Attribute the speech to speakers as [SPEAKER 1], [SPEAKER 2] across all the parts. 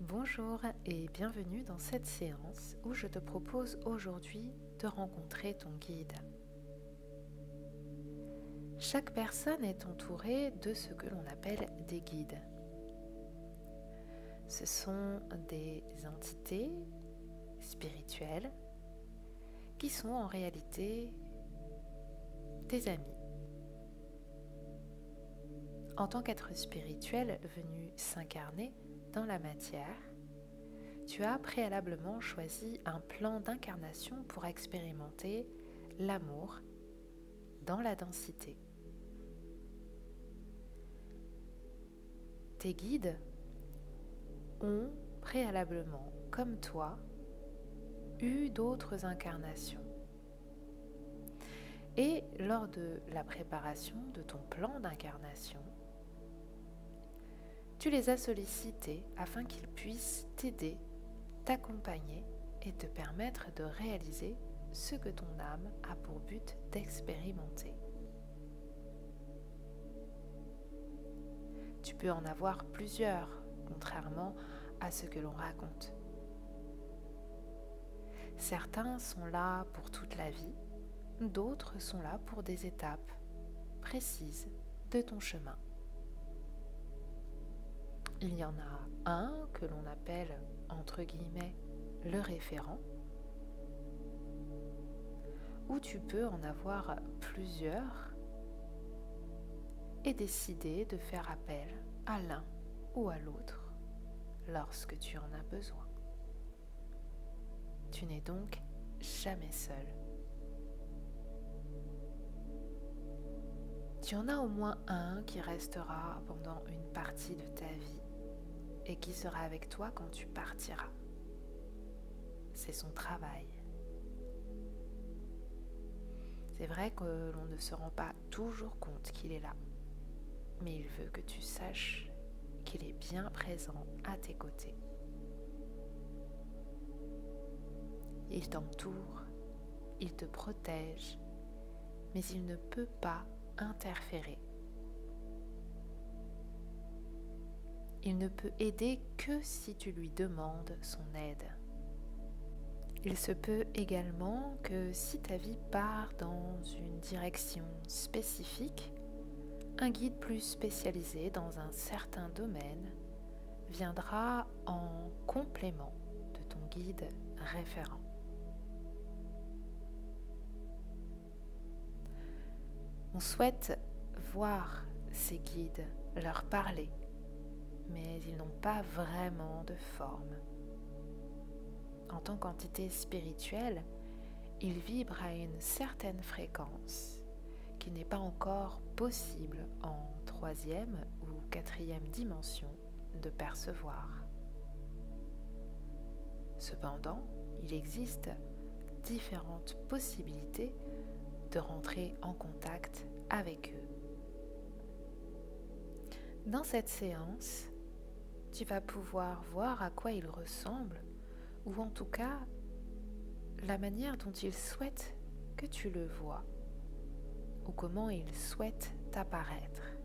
[SPEAKER 1] Bonjour et bienvenue dans cette séance où je te propose aujourd'hui de rencontrer ton guide. Chaque personne est entourée de ce que l'on appelle des guides. Ce sont des entités spirituelles qui sont en réalité tes amis. En tant qu'être spirituel venu s'incarner dans la matière, tu as préalablement choisi un plan d'incarnation pour expérimenter l'amour dans la densité. Tes guides ont préalablement, comme toi, eu d'autres incarnations. Et lors de la préparation de ton plan d'incarnation, tu les as sollicités afin qu'ils puissent t'aider, t'accompagner et te permettre de réaliser ce que ton âme a pour but d'expérimenter. Tu peux en avoir plusieurs, contrairement à ce que l'on raconte. Certains sont là pour toute la vie, d'autres sont là pour des étapes précises de ton chemin. Il y en a un que l'on appelle, entre guillemets, le référent, où tu peux en avoir plusieurs et décider de faire appel à l'un ou à l'autre lorsque tu en as besoin. Tu n'es donc jamais seul. Tu en as au moins un qui restera pendant une partie de ta vie et qui sera avec toi quand tu partiras. C'est son travail. C'est vrai que l'on ne se rend pas toujours compte qu'il est là, mais il veut que tu saches qu'il est bien présent à tes côtés. Il t'entoure, il te protège, mais il ne peut pas interférer. Il ne peut aider que si tu lui demandes son aide. Il se peut également que si ta vie part dans une direction spécifique, un guide plus spécialisé dans un certain domaine viendra en complément de ton guide référent. On souhaite voir ces guides, leur parler, mais ils n'ont pas vraiment de forme. En tant qu'entité spirituelle, ils vibrent à une certaine fréquence qui n'est pas encore possible en 3e ou 4e dimension de percevoir. Cependant, il existe différentes possibilités de rentrer en contact avec eux. Dans cette séance, tu vas pouvoir voir à quoi ils ressemblent, ou en tout cas, la manière dont ils souhaitent que tu le vois, ou comment ils souhaitent t'apparaître.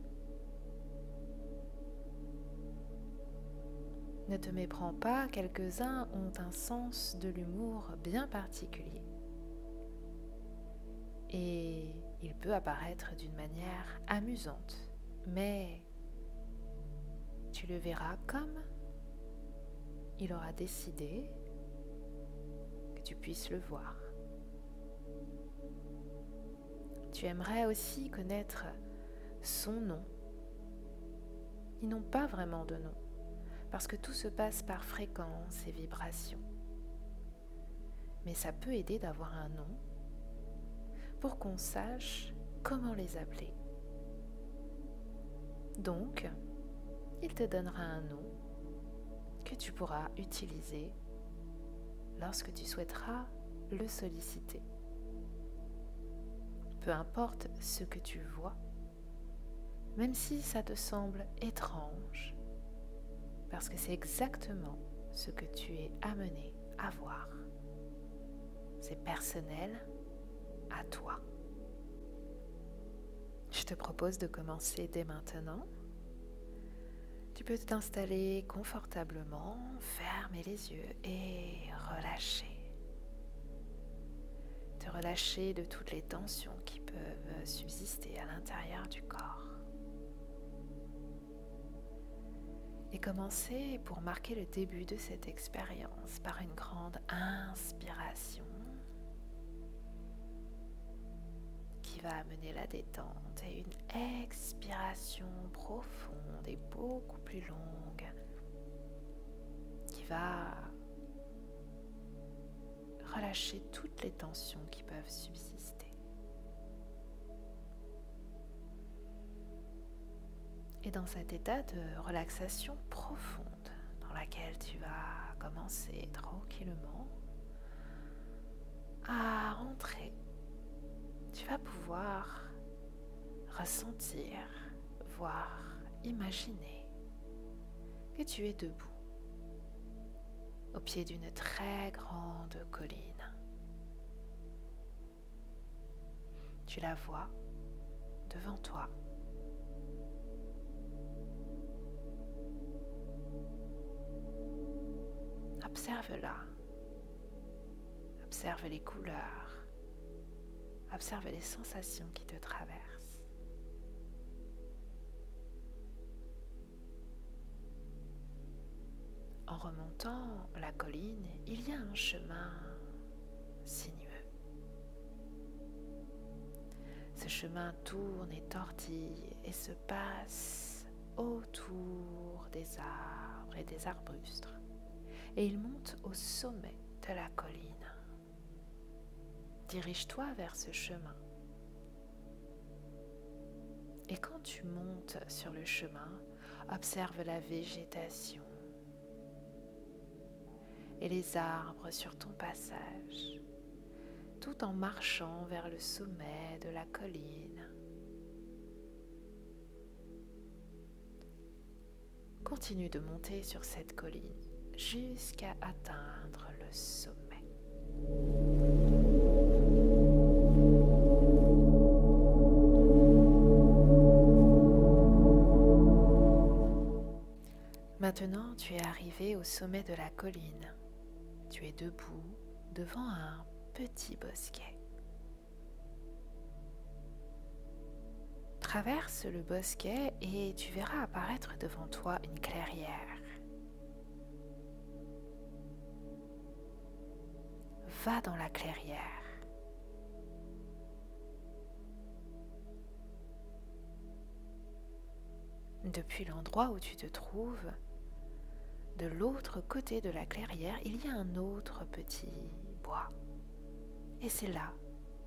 [SPEAKER 1] Ne te méprends pas, quelques-uns ont un sens de l'humour bien particulier. Et il peut apparaître d'une manière amusante, mais tu le verras comme il aura décidé que tu puisses le voir. Tu aimerais aussi connaître son nom. Ils n'ont pas vraiment de nom, parce que tout se passe par fréquence et vibration. Mais ça peut aider d'avoir un nom pour qu'on sache comment les appeler. Donc, il te donnera un nom que tu pourras utiliser lorsque tu souhaiteras le solliciter. Peu importe ce que tu vois, même si ça te semble étrange, parce que c'est exactement ce que tu es amené à voir. C'est personnel à toi. Je te propose de commencer dès maintenant. Tu peux t'installer confortablement, fermer les yeux et relâcher. Te relâcher de toutes les tensions qui peuvent subsister à l'intérieur du corps. Et commencer pour marquer le début de cette expérience par une grande inspiration qui va amener la détente et une expiration profonde et beaucoup plus longue qui va relâcher toutes les tensions qui peuvent subsister. Et dans cet état de relaxation profonde dans laquelle tu vas commencer tranquillement à rentrer, tu vas pouvoir ressentir, voir, imaginer que tu es debout au pied d'une très grande colline. Tu la vois devant toi. Observe-la. Observe les couleurs. Observe les sensations qui te traversent. En remontant la colline, il y a un chemin sinueux. Ce chemin tourne et tortille et se passe autour des arbres et des arbustes. Et il monte au sommet de la colline. Dirige-toi vers ce chemin. Et quand tu montes sur le chemin, observe la végétation et les arbres sur ton passage, tout en marchant vers le sommet de la colline. Continue de monter sur cette colline jusqu'à atteindre le sommet. Maintenant, tu es arrivé au sommet de la colline. Tu es debout devant un petit bosquet. Traverse le bosquet et tu verras apparaître devant toi une clairière. Va dans la clairière. Depuis l'endroit où tu te trouves, de l'autre côté de la clairière, il y a un autre petit bois. Et c'est là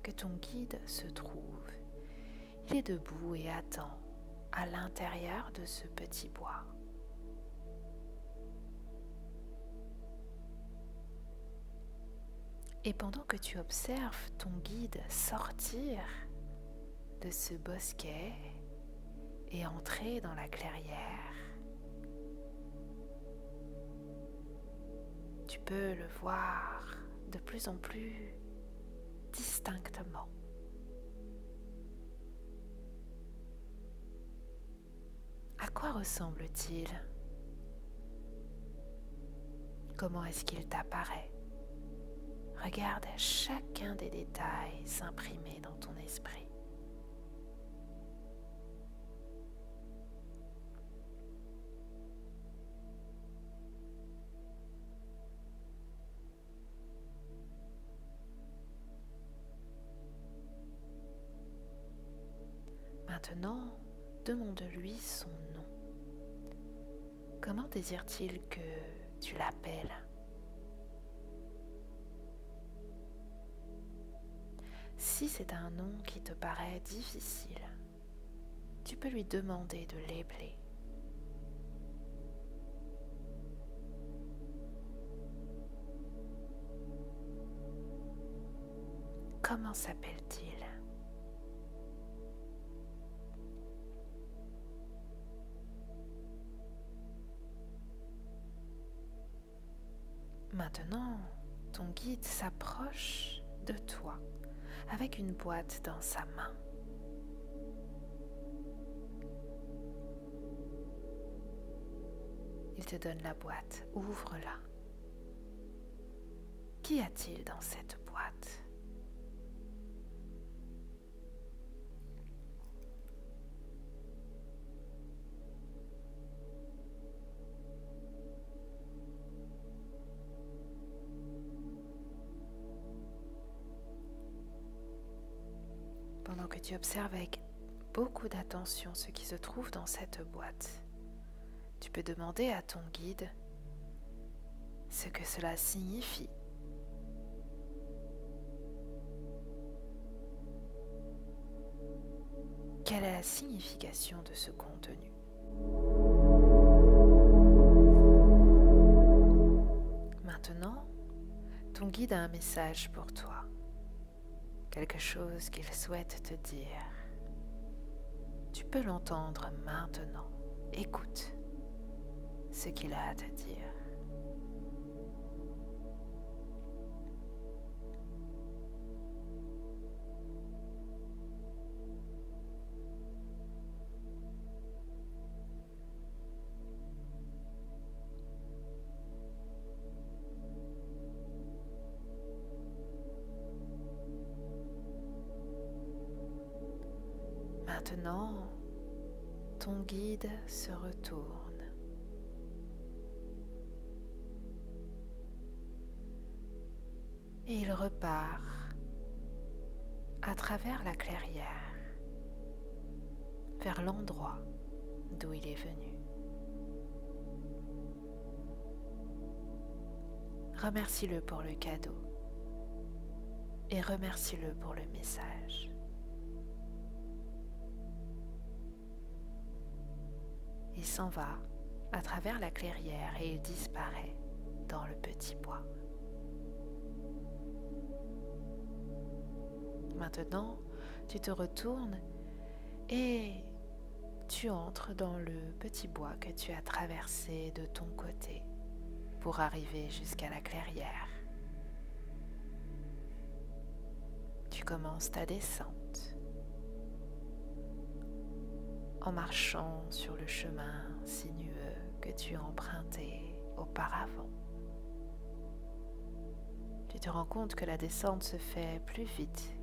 [SPEAKER 1] que ton guide se trouve. Il est debout et attend à l'intérieur de ce petit bois. Et pendant que tu observes ton guide sortir de ce bosquet et entrer dans la clairière, tu peux le voir de plus en plus distinctement. À quoi ressemble-t-il? Comment est-ce qu'il t'apparaît? Regarde chacun des détails s'imprimer dans ton esprit. Maintenant, demande-lui son nom. Comment désire-t-il que tu l'appelles? Si c'est un nom qui te paraît difficile, tu peux lui demander de l'épeler. Comment s'appelle-t-il? Maintenant, ton guide s'approche de toi avec une boîte dans sa main. te donne la boîte. Ouvre-la. Qu'y a-t-il dans cette boîte? Pendant que tu observes avec beaucoup d'attention ce qui se trouve dans cette boîte, tu peux demander à ton guide ce que cela signifie. Quelle est la signification de ce contenu? Maintenant, ton guide a un message pour toi, quelque chose qu'il souhaite te dire. Tu peux l'entendre maintenant. Écoute ce qu'il a à te dire. Maintenant, ton guide se retourne. Et il repart à travers la clairière vers l'endroit d'où il est venu. Remercie-le pour le cadeau et remercie-le pour le message. Il s'en va à travers la clairière et il disparaît dans le petit bois. Maintenant, tu te retournes et tu entres dans le petit bois que tu as traversé de ton côté pour arriver jusqu'à la clairière. Tu commences ta descente en marchant sur le chemin sinueux que tu as emprunté auparavant. Tu te rends compte que la descente se fait plus vite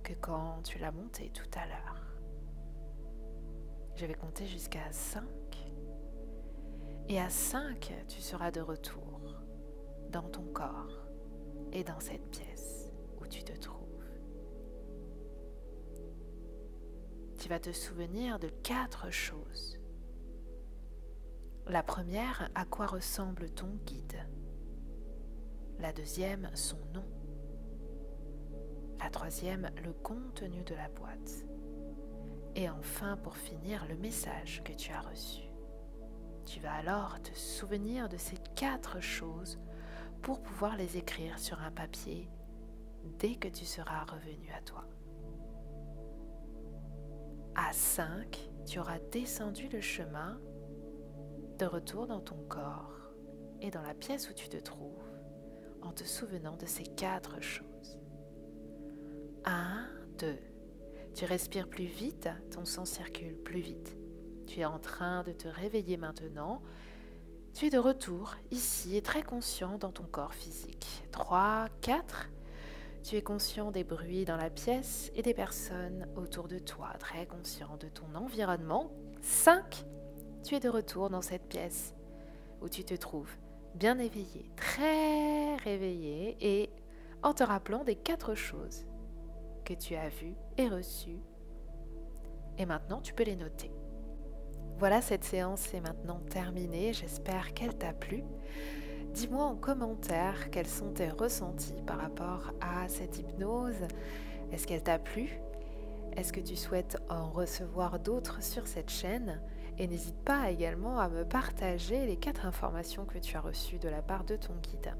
[SPEAKER 1] que quand tu l'as montée tout à l'heure. Je vais compter jusqu'à 5. Et à 5, tu seras de retour dans ton corps et dans cette pièce où tu te trouves. Tu vas te souvenir de 4 choses. La première, à quoi ressemble ton guide. La deuxième, son nom. La troisième, le contenu de la boîte. Et enfin, pour finir, le message que tu as reçu. Tu vas alors te souvenir de ces 4 choses pour pouvoir les écrire sur un papier dès que tu seras revenu à toi. À 5, tu auras descendu le chemin de retour dans ton corps et dans la pièce où tu te trouves en te souvenant de ces 4 choses. 1, 2. Tu respires plus vite, ton sang circule plus vite. Tu es en train de te réveiller maintenant. Tu es de retour ici et très conscient dans ton corps physique. 3, 4. Tu es conscient des bruits dans la pièce et des personnes autour de toi, très conscient de ton environnement. 5. Tu es de retour dans cette pièce où tu te trouves, bien éveillé, très réveillé et en te rappelant des 4 choses que tu as vues et reçues. Et maintenant, tu peux les noter. Voilà, cette séance est maintenant terminée. J'espère qu'elle t'a plu. Dis-moi en commentaire quels sont tes ressentis par rapport à cette hypnose. Est-ce qu'elle t'a plu? Est-ce que tu souhaites en recevoir d'autres sur cette chaîne? Et n'hésite pas également à me partager les 4 informations que tu as reçues de la part de ton guide.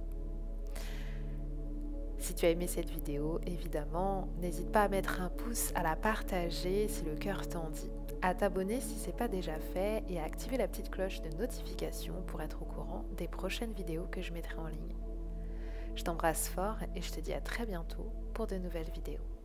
[SPEAKER 1] Si tu as aimé cette vidéo, évidemment, n'hésite pas à mettre un pouce, à la partager si le cœur t'en dit, à t'abonner si ce n'est pas déjà fait et à activer la petite cloche de notification pour être au courant des prochaines vidéos que je mettrai en ligne. Je t'embrasse fort et je te dis à très bientôt pour de nouvelles vidéos.